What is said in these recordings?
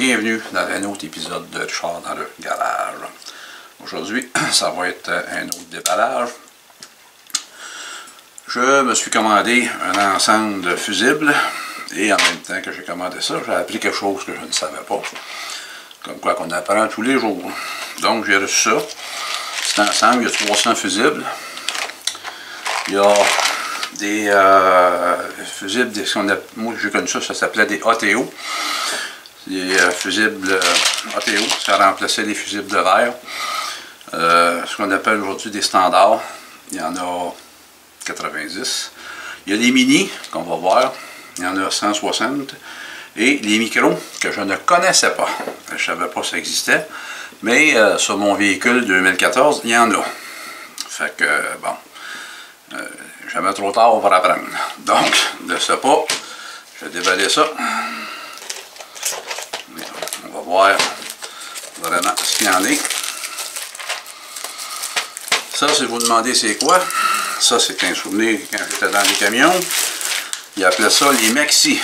bienvenue dans un autre épisode de Richard dans le garage. Aujourd'hui, ça va être un autre déballage. Je me suis commandé un ensemble de fusibles et en même temps que j'ai commandé ça, j'ai appris quelque chose que je ne savais pas. Comme quoi qu'on apprend tous les jours. Donc j'ai reçu ça. Cet ensemble, il y a 300 fusibles. Il y a des fusibles, moi j'ai connu ça, ça s'appelait des ATO. Des fusibles ATO, ça remplaçait les fusibles de verre. Ce qu'on appelle aujourd'hui des standards. Il y en a 90. Il y a les mini, qu'on va voir. Il y en a 160. Et les micros, que je ne connaissais pas. Je ne savais pas que ça existait. Mais sur mon véhicule 2014, il y en a. Fait que, bon, jamais trop tard pour apprendre. Donc, de ce pas, je vais déballer ça. On va voir vraiment ce qu'il y en est. Ça, si vous demandez c'est quoi, ça c'est un souvenir quand j'étais dans les camions. Ils appelaient ça les maxi.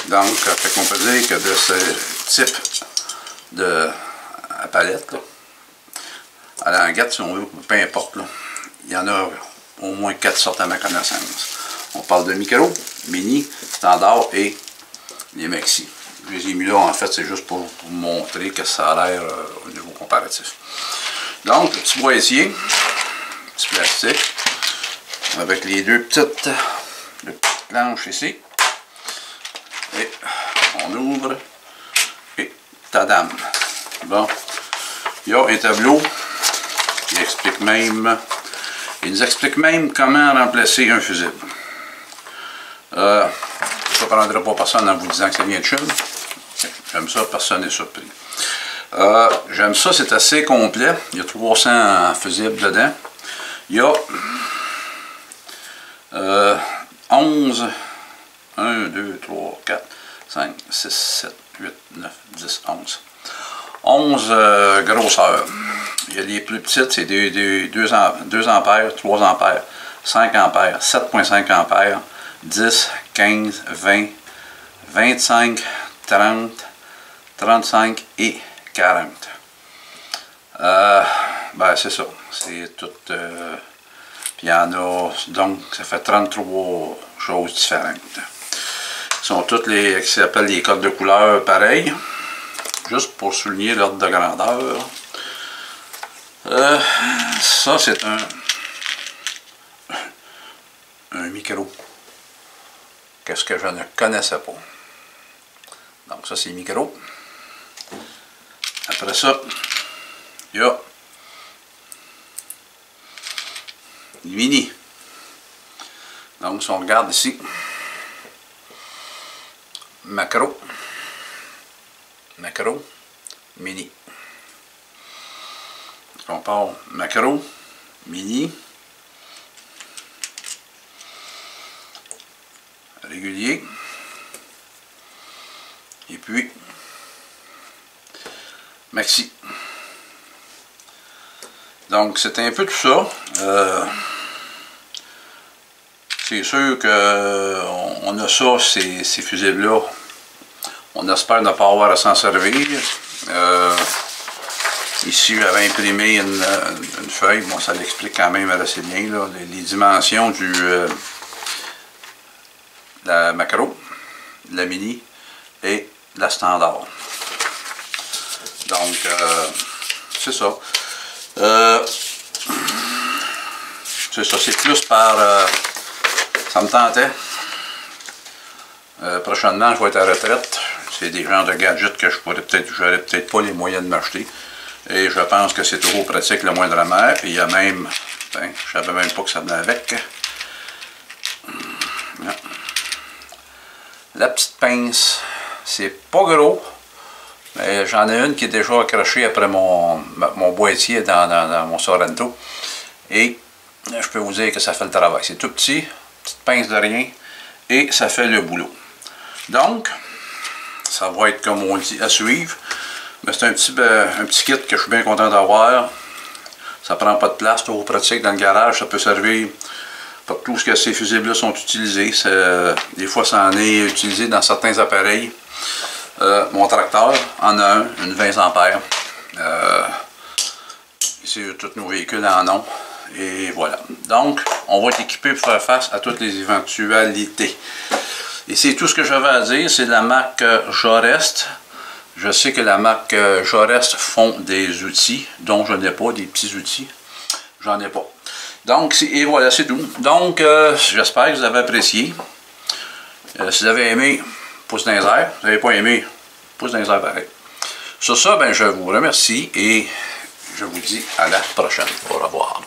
Donc, on peut dire que de ce type de à palette, là, à languette, si on veut, peu importe, là, il y en a au moins 4 sortes à ma connaissance. On parle de micro, mini, standard et les maxi. Je les ai mis là, en fait, c'est juste pour vous montrer que ça a l'air au niveau comparatif. Donc, le petit boîtier, petit plastique, avec les deux petites planches ici. Et on ouvre et tadam. Bon, il y a un tableau qui explique même, il nous explique même comment remplacer un fusible. Je ne prendrai pas personne en vous disant que ça vient de Chine. J'aime ça, personne n'est surpris. J'aime ça, c'est assez complet. Il y a 300 fusibles dedans. Il y a 11, 1, 2, 3, 4, 5, 6, 7, 8, 9, 10, 11. 11 grosseurs. Il y a les plus petites, c'est 2 ampères, 3 ampères, 5 ampères, 7,5 ampères, 10, 15, 20, 25, 30, 35 et 40. Ben c'est ça. C'est tout. Puis il y en a, donc ça fait 33 choses différentes. Ce sont toutes les, qui s'appellent les codes de couleur pareils. Juste pour souligner l'ordre de grandeur. Ça c'est un micro. Qu'est-ce que je ne connaissais pas. Donc ça c'est micro. Après ça, il y a les mini. Donc si on regarde ici, macro, mini. On part macro, mini, régulier, et puis maxi. Donc c'est un peu tout ça. C'est sûr qu'on a ça, ces fusibles-là. On espère ne pas avoir à s'en servir. Ici, j'avais imprimé une feuille. Bon, ça l'explique quand même assez bien, là, les dimensions de la macro, de la mini et de la standard. Donc, c'est ça. C'est ça, c'est plus par... ça me tentait. Prochainement, je vais être à la retraite. C'est des genres de gadgets que j'aurais peut-être pas les moyens de m'acheter. Et je pense que c'est toujours pratique le moindrement. Puis il y a même... Ben, je savais même pas que ça venait avec. La petite pince, c'est pas gros. Mais j'en ai une qui est déjà accrochée après mon boîtier dans mon Sorento. Et je peux vous dire que ça fait le travail. C'est tout petit, petite pince de rien. Et ça fait le boulot. Donc, ça va être comme on dit à suivre. Mais c'est un petit kit que je suis bien content d'avoir. Ça prend pas de place, c'est pratique dans le garage. Ça peut servir pour tout ce que ces fusibles-là sont utilisés. Des fois, ça en est utilisé dans certains appareils. Mon tracteur en a une 20 ampères. Ici, tous nos véhicules en ont. Et voilà. Donc, on va être équipé pour faire face à toutes les éventualités. Et c'est tout ce que j'avais à dire. C'est de la marque Jorest. Je sais que la marque Jorest font des outils dont je n'ai pas, des petits outils. J'en ai pas. Donc, et voilà, c'est tout. Donc, j'espère que vous avez apprécié. Si vous avez aimé, pouce dans les airs. Si vous n'avez pas aimé, pouce dans les airs pareil. Sur ça, ben, je vous remercie et je vous dis à la prochaine. Au revoir.